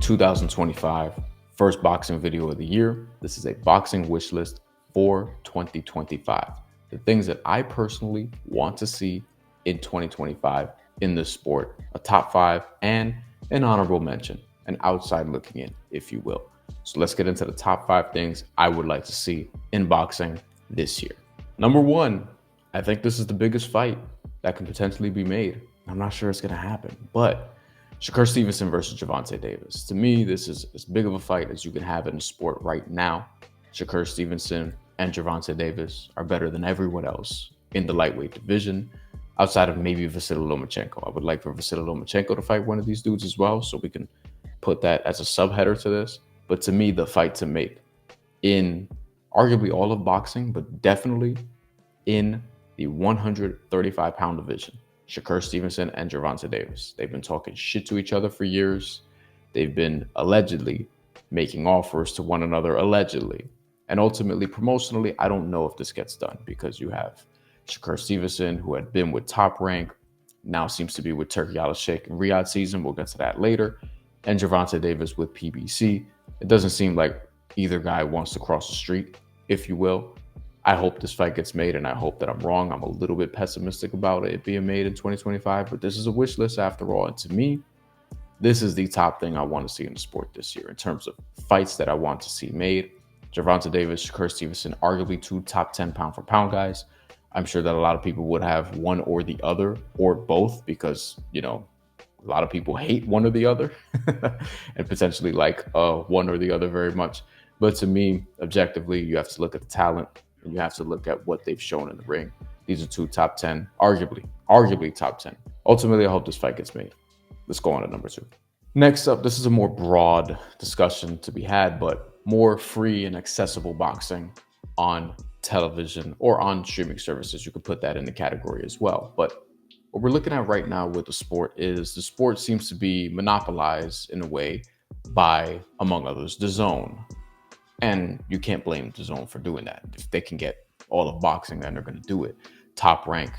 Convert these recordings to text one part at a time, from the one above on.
2025 first boxing video of the year. This is a boxing wish list for 2025. The things that I personally want to see in 2025 in this sport, a top 5 and an honorable mention, an outside looking in, if you will. So let's get into the top 5 things I would like to see in boxing this year. Number 1, I think this is the biggest fight that can potentially be made. I'm not sure it's going to happen, but Shakur Stevenson versus Gervonta Davis. To me, this is as big of a fight as you can have in the sport right now. Shakur Stevenson and Gervonta Davis are better than everyone else in the lightweight division, outside of maybe Vasily Lomachenko. I would like for Vasily Lomachenko to fight one of these dudes as well, so we can put that as a subheader to this. But to me, the fight to make in arguably all of boxing, but definitely in the 135-pound division, Shakur Stevenson and Gervonta Davis. They've been talking shit to each other for years. They've been allegedly making offers to one another, allegedly. And ultimately, promotionally, I don't know if this gets done, because you have Shakur Stevenson, who had been with Top Rank, now seems to be with Turkey Al-Sheikh in Riyadh season. We'll get to that later. And Gervonta Davis with PBC. It doesn't seem like either guy wants to cross the street, if you will. I hope this fight gets made, and I hope that I'm wrong. I'm a little bit pessimistic about it being made in 2025, but this is a wish list after all. And to me, this is the top thing I want to see in the sport this year in terms of fights that I want to see made. Gervonta Davis, Shakur Stevenson, arguably 2 top 10 pound for pound guys. I'm sure that a lot of people would have one or the other, or both, because, you know, a lot of people hate one or the other and potentially like one or the other very much. But to me, objectively, you have to look at the talent, and you have to look at what they've shown in the ring. These are 2 top 10, arguably top 10. Ultimately, I hope this fight gets made. Let's go on to number 2. Next up, this is a more broad discussion to be had, but more free and accessible boxing on television or on streaming services. You could put that in the category as well. But what we're looking at right now with the sport is the sport seems to be monopolized in a way by, among others, DAZN. And you can't blame DAZN for doing that. If they can get all of boxing, then they're going to do it. Top Rank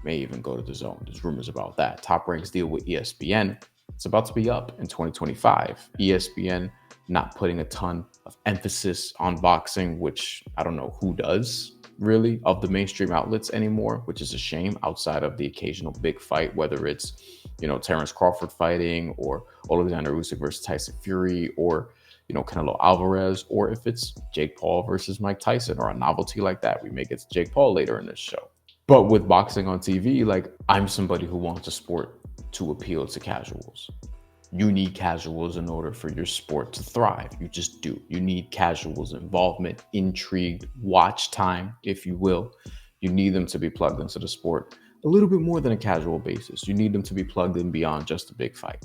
may even go to DAZN. There's rumors about that. Top Rank's deal with ESPN, it's about to be up in 2025. ESPN not putting a ton of emphasis on boxing, which I don't know who does, really, of the mainstream outlets anymore, which is a shame, outside of the occasional big fight, whether it's, you know, Terrence Crawford fighting, or Alexander Usyk versus Tyson Fury, or, you know, Canelo Alvarez, or if it's Jake Paul versus Mike Tyson, or a novelty like that. We may get to Jake Paul later in this show. But with boxing on TV, like, I'm somebody who wants a sport to appeal to casuals. You need casuals in order for your sport to thrive. You just do. You need casuals' involvement, intrigue, watch time, if you will. You need them to be plugged into the sport a little bit more than a casual basis. You need them to be plugged in beyond just a big fight.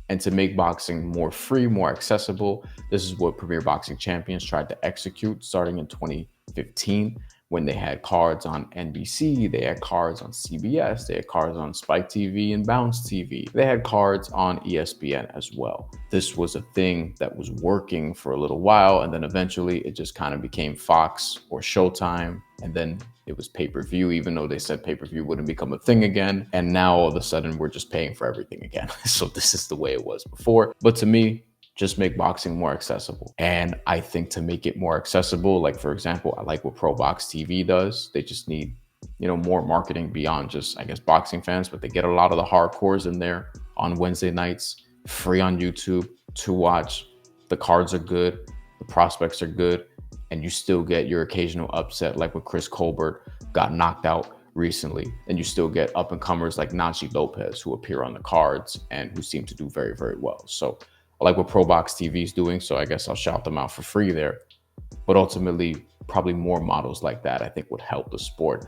And to make boxing more free, more accessible, this is what Premier Boxing Champions tried to execute starting in 2015, when they had cards on NBC, they had cards on CBS, they had cards on Spike TV and Bounce TV. They had cards on ESPN as well. This was a thing that was working for a little while, and then eventually it just kind of became Fox or Showtime, and then it was pay-per-view, even though they said pay-per-view wouldn't become a thing again. And now all of a sudden we're just paying for everything again. So this is the way it was before. But to me, just make boxing more accessible. And I think to make it more accessible, like, for example, I like what Pro Box TV does. They just need, you know, more marketing beyond just, I guess, boxing fans, but they get a lot of the hardcores in there on Wednesday nights, free on YouTube to watch. The cards are good, the prospects are good, and you still get your occasional upset, like with Chris Colbert got knocked out recently. And you still get up and comers like Nachi Lopez, who appear on the cards and who seem to do very, very well. So I like what Pro Box TV is doing, so I guess I'll shout them out for free there. But ultimately, probably more models like that, I think, would help the sport.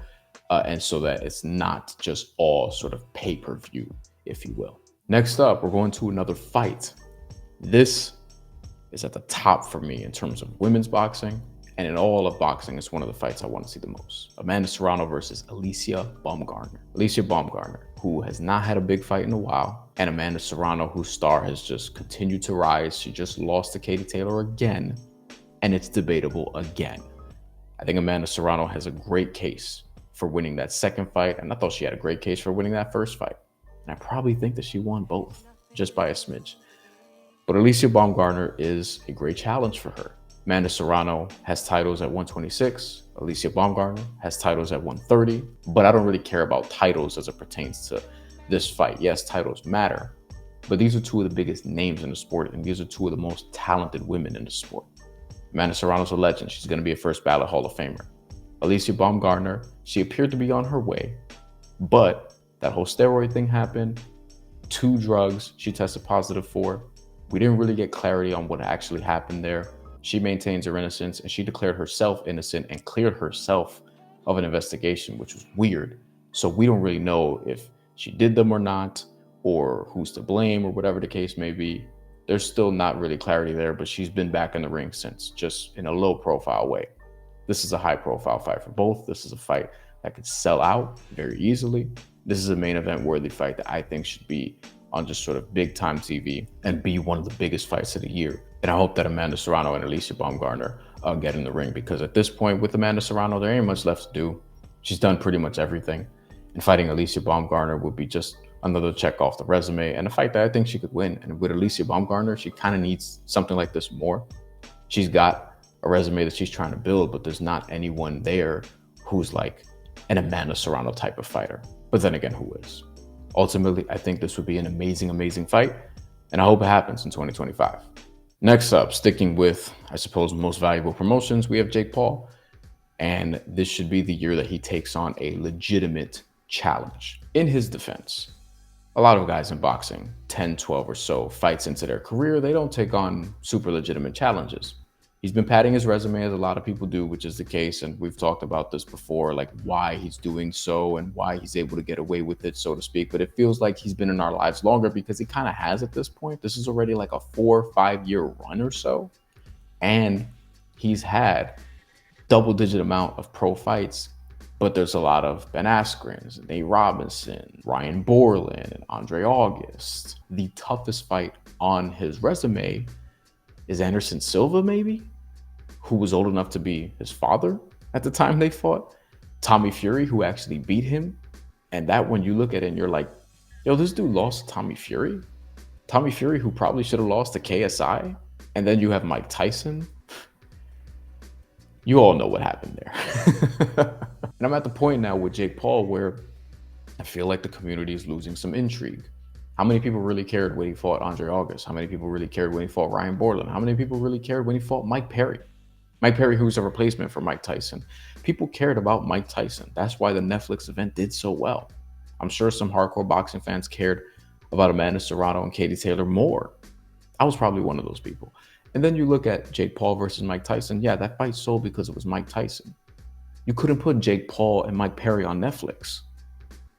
And so that it's not just all sort of pay-per-view, if you will. Next up, we're going to another fight. This is at the top for me in terms of women's boxing. And in all of boxing, it's one of the fights I want to see the most. Amanda Serrano versus Alicia Baumgardner. Alicia Baumgardner, who has not had a big fight in a while, and Amanda Serrano, whose star has just continued to rise. She just lost to Katie Taylor again, and it's debatable again. I think Amanda Serrano has a great case for winning that second fight, and I thought she had a great case for winning that first fight. And I probably think that she won both, just by a smidge. But Alicia Baumgartner is a great challenge for her. Amanda Serrano has titles at 126. Alicia Baumgartner has titles at 130. But I don't really care about titles as it pertains to this fight. Yes, titles matter. But these are two of the biggest names in the sport, and these are two of the most talented women in the sport. Amanda Serrano's a legend. She's going to be a first ballot Hall of Famer. Alicia Baumgartner, she appeared to be on her way, but that whole steroid thing happened. 2 drugs she tested positive for. We didn't really get clarity on what actually happened there. She maintains her innocence, and she declared herself innocent and cleared herself of an investigation, which was weird. So we don't really know if she did them or not, or who's to blame, or whatever the case may be. There's still not really clarity there, but she's been back in the ring since, just in a low profile way. This is a high profile fight for both. This is a fight that could sell out very easily. This is a main event worthy fight that I think should be on just sort of big time TV and be one of the biggest fights of the year. And I hope that Amanda Serrano and Alicia Baumgartner get in the ring, because at this point with Amanda Serrano, there ain't much left to do. She's done pretty much everything. And fighting Alicia Baumgartner would be just another check off the resume, and a fight that I think she could win. And with Alicia Baumgartner, she kind of needs something like this more. She's got a resume that she's trying to build, but there's not anyone there who's like an Amanda Serrano type of fighter. But then again, who is? Ultimately, I think this would be an amazing, amazing fight, and I hope it happens in 2025. Next up, sticking with, I suppose, most valuable promotions, we have Jake Paul. And this should be the year that he takes on a legitimate challenge. In his defense, a lot of guys in boxing, 10, 12 or so fights into their career, they don't take on super legitimate challenges. He's been padding his resume, as a lot of people do, which is the case. And we've talked about this before, like why he's doing so and why he's able to get away with it, so to speak. But it feels like he's been in our lives longer, because he kind of has at this point. This is already like a 4 or 5 year run or so. And he's had double-digit amount of pro fights, but there's a lot of Ben Askren's, Nate Robinson, Ryan Borland, and Andre August. The toughest fight on his resume is Anderson Silva, maybe, who was old enough to be his father at the time they fought. Tommy Fury, who actually beat him. And that, when you look at it and you're like, yo, this dude lost to Tommy Fury? Tommy Fury, who probably should have lost to KSI? And then you have Mike Tyson. You all know what happened there. And I'm at the point now with Jake Paul where I feel like the community is losing some intrigue. How many people really cared when he fought Andre August? How many people really cared when he fought Ryan Borland? How many people really cared when he fought Mike Perry? Mike Perry, who's a replacement for Mike Tyson. People cared about Mike Tyson. That's why the Netflix event did so well. I'm sure some hardcore boxing fans cared about Amanda Serrano and Katie Taylor more. I was probably one of those people. And then you look at Jake Paul versus Mike Tyson. Yeah, that fight sold because it was Mike Tyson. You couldn't put Jake Paul and Mike Perry on Netflix.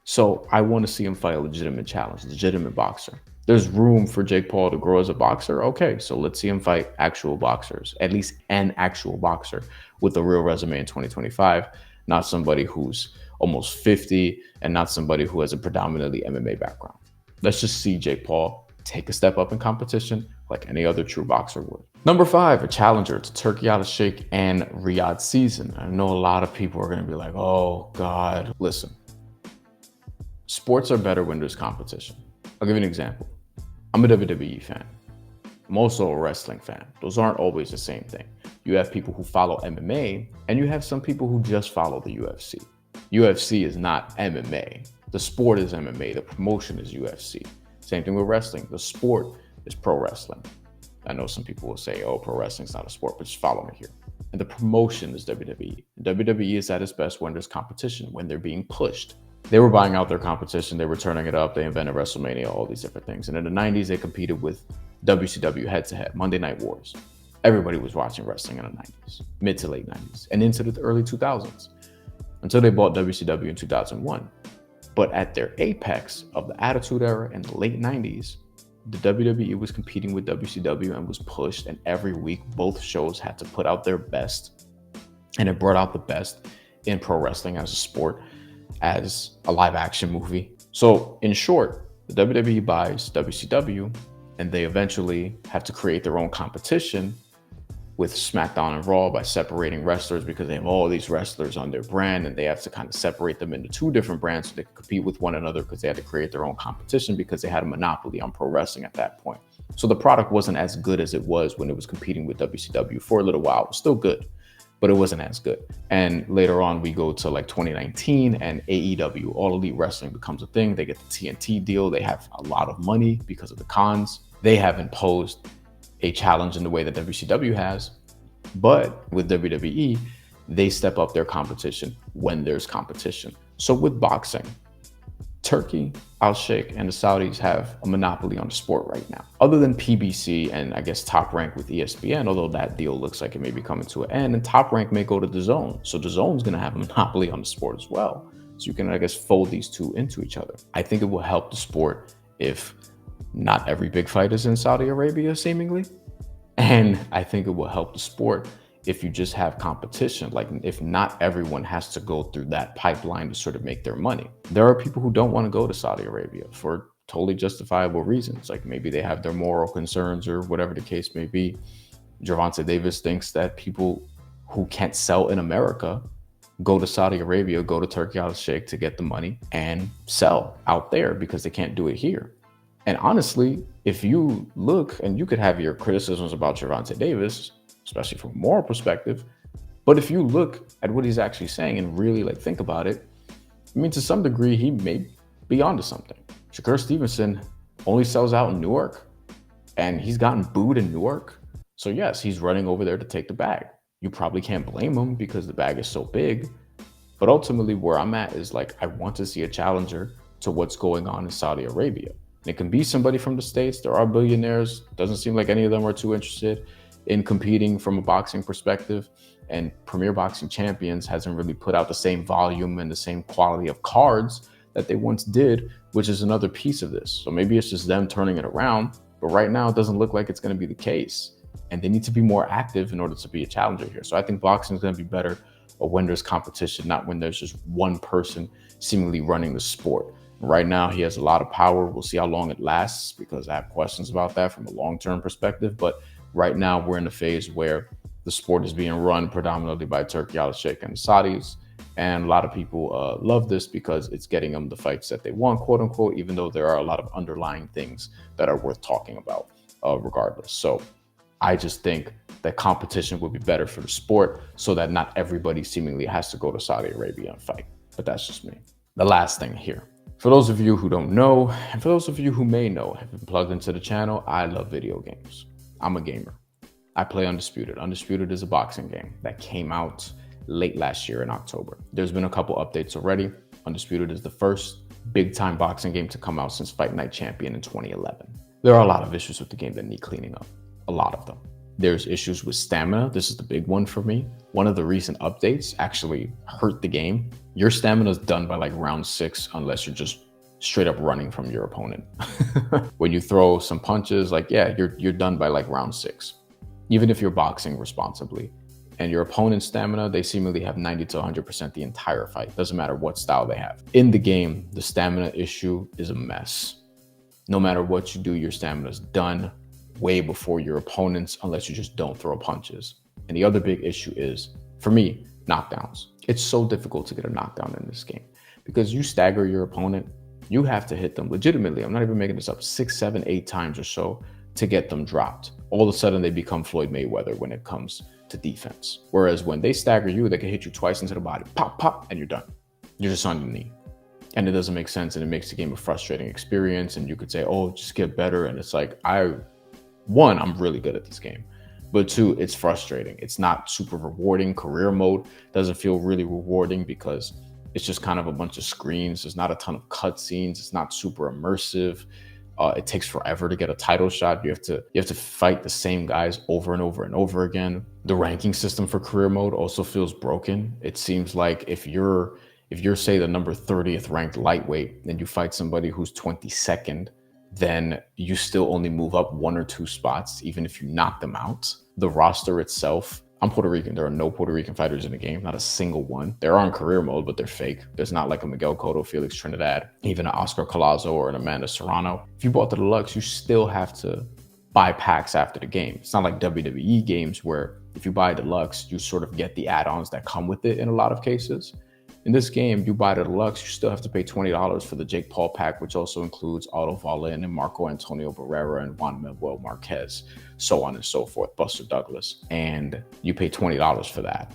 So I want to see him fight a legitimate challenge, a legitimate boxer. There's room for Jake Paul to grow as a boxer. Okay, so let's see him fight actual boxers, at least an actual boxer with a real resume in 2025, not somebody who's almost 50 and not somebody who has a predominantly MMA background. Let's just see Jake Paul take a step up in competition like any other true boxer would. Number 5, a challenger to Turki Al-Sheikh and Riyadh Season. I know a lot of people are going to be like, oh God. Listen, sports are better when there's competition. I'll give you an example. I'm a WWE fan. I'm also a wrestling fan. Those aren't always the same thing. You have people who follow MMA, and you have some people who just follow the UFC. UFC is not MMA. The sport is MMA. The promotion is UFC. Same thing with wrestling. The sport is pro wrestling. I know some people will say, oh, pro wrestling is not a sport, but just follow me here. And the promotion is WWE. WWE is at its best when there's competition, when they're being pushed. They were buying out their competition. They were turning it up. They invented WrestleMania, all these different things. And in the 90s, they competed with WCW head-to-head, Monday Night Wars. Everybody was watching wrestling in the 90s, mid to late 90s, and into the early 2000s, until they bought WCW in 2001. But at their apex of the Attitude Era in the late 90s, the WWE was competing with WCW and was pushed, and every week both shows had to put out their best, and it brought out the best in pro wrestling as a sport, as a live action movie. So in short, the WWE buys WCW, and they eventually have to create their own competition with SmackDown and Raw by separating wrestlers because they have all these wrestlers on their brand and they have to kind of separate them into two different brands so they can compete with one another because they had to create their own competition because they had a monopoly on pro wrestling at that point. So the product wasn't as good as it was when it was competing with WCW for a little while. It was still good, but it wasn't as good. And later on, we go to like 2019 and AEW, All Elite Wrestling becomes a thing. They get the TNT deal. They have a lot of money because of the cons. They have imposed a challenge in the way that WCW has, but with WWE, they step up their competition when there's competition. So with boxing, Turkey, Al Sheikh, and the Saudis have a monopoly on the sport right now. Other than PBC and I guess Top Rank with ESPN, although that deal looks like it may be coming to an end, and Top Rank may go to DAZN. So DAZN's gonna have a monopoly on the sport as well. So you can, I guess, fold these two into each other. I think it will help the sport if not every big fight is in Saudi Arabia, seemingly. And I think it will help the sport if you just have competition, like if not everyone has to go through that pipeline to sort of make their money. There are people who don't want to go to Saudi Arabia for totally justifiable reasons. Like maybe they have their moral concerns or whatever the case may be. Gervonta Davis thinks that people who can't sell in America go to Saudi Arabia, go to Turkey Al Sheikh to get the money and sell out there because they can't do it here. And honestly, if you look, and you could have your criticisms about Gervonta Davis, especially from a moral perspective, but if you look at what he's actually saying and really like think about it, I mean, to some degree, he may be onto something. Shakur Stevenson only sells out in Newark, and he's gotten booed in Newark. So yes, he's running over there to take the bag. You probably can't blame him because the bag is so big. But ultimately, where I'm at is like, I want to see a challenger to what's going on in Saudi Arabia. It can be somebody from the States. There are billionaires. Doesn't seem like any of them are too interested in competing from a boxing perspective. And Premier Boxing Champions hasn't really put out the same volume and the same quality of cards that they once did, which is another piece of this. So maybe it's just them turning it around. But right now, it doesn't look like it's going to be the case. And they need to be more active in order to be a challenger here. So I think boxing is going to be better when there's competition, not when there's just one person seemingly running the sport. Right now, he has a lot of power. We'll see how long it lasts because I have questions about that from a long-term perspective. But right now, we're in a phase where the sport is being run predominantly by Turkey Al Sheikh and the Saudis. And a lot of people love this because it's getting them the fights that they want, quote unquote, even though there are a lot of underlying things that are worth talking about regardless. So I just think that competition would be better for the sport so that not everybody seemingly has to go to Saudi Arabia and fight. But that's just me. The last thing here. For those of you who don't know, and for those of you who may know, have been plugged into the channel, I love video games. I'm a gamer. I play Undisputed. Undisputed is a boxing game that came out late last year in October. There's been a couple updates already. Undisputed is the first big-time boxing game to come out since Fight Night Champion in 2011. There are a lot of issues with the game that need cleaning up. A lot of them. There's issues with stamina. This is the big one for me. One of the recent updates actually hurt the game. Your stamina is done by like round 6 unless you're just straight up running from your opponent. When you throw some punches, like, yeah, you're done by like round 6. Even if you're boxing responsibly. And your opponent's stamina, they seemingly have 90 to 100% the entire fight. Doesn't matter what style they have. In the game, the stamina issue is a mess. No matter what you do, your stamina is done way before your opponents, unless you just don't throw punches. And the other big issue is, for me, knockdowns. It's so difficult to get a knockdown in this game because you stagger your opponent. You have to hit them legitimately. I'm not even making this up, 6, 7, 8 times or so to get them dropped. All of a sudden, they become Floyd Mayweather when it comes to defense. Whereas when they stagger you, they can hit you twice into the body, pop, pop, and you're done. You're just on your knee. And it doesn't make sense, and it makes the game a frustrating experience. And you could say, oh, just get better. And it's like, one, I'm really good at this game. But 2, it's frustrating. It's not super rewarding. Career mode doesn't feel really rewarding because it's just kind of a bunch of screens. There's not a ton of cutscenes. It's not super immersive. It takes forever to get a title shot. You have to fight the same guys over and over and over again. The ranking system for career mode also feels broken. It seems like if you're say the number 30th ranked lightweight and you fight somebody who's 22nd, then you still only move up 1 or 2 spots, even if you knock them out. The roster itself, I'm Puerto Rican. There are no Puerto Rican fighters in the game, not a single one. They're on career mode, but they're fake. There's not like a Miguel Cotto, Felix Trinidad, even an Oscar Collazo or an Amanda Serrano. If you bought the deluxe, you still have to buy packs after the game. It's not like WWE games where if you buy deluxe, you sort of get the add-ons that come with it in a lot of cases. In this game, you buy the deluxe, you still have to pay $20 for the Jake Paul pack, which also includes Otto Wallin and Marco Antonio Barrera and Juan Manuel Marquez, so on and so forth, Buster Douglas. And you pay $20 for that,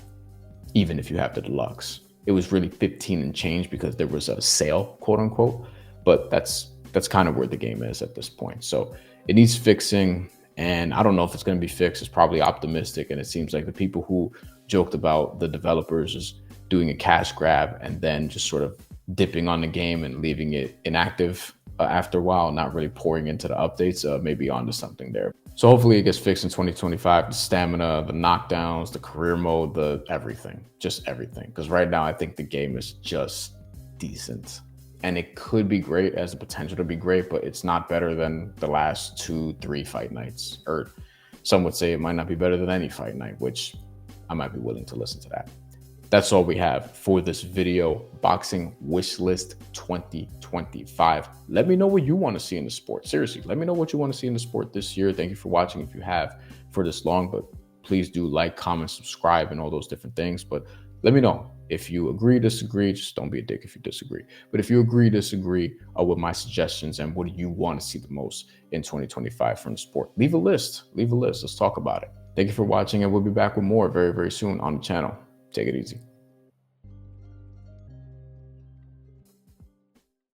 even if you have the deluxe. It was really 15 and change because there was a sale, quote unquote, but that's kind of where the game is at this point. So it needs fixing, and I don't know if it's going to be fixed. It's probably optimistic, and it seems like the people who joked about the developers is doing a cash grab and then just sort of dipping on the game and leaving it inactive after a while, not really pouring into the updates, maybe onto something there. So hopefully it gets fixed in 2025. The stamina, the knockdowns, the career mode, the everything, just everything. Because right now I think the game is just decent. And it could be great, as the potential to be great, but it's not better than the last 2-3 fight nights. Or some would say it might not be better than any fight night, which I might be willing to listen to that. That's all we have for this video, Boxing Wishlist 2025. Let me know what you want to see in the sport. Seriously, let me know what you want to see in the sport this year. Thank you for watching if you have for this long, but please do like, comment, subscribe, and all those different things. But let me know if you agree, disagree. Just don't be a dick if you disagree. But if you agree, disagree with my suggestions and what do you want to see the most in 2025 from the sport, leave a list. Leave a list. Let's talk about it. Thank you for watching, and we'll be back with more very, very soon on the channel. Take it easy.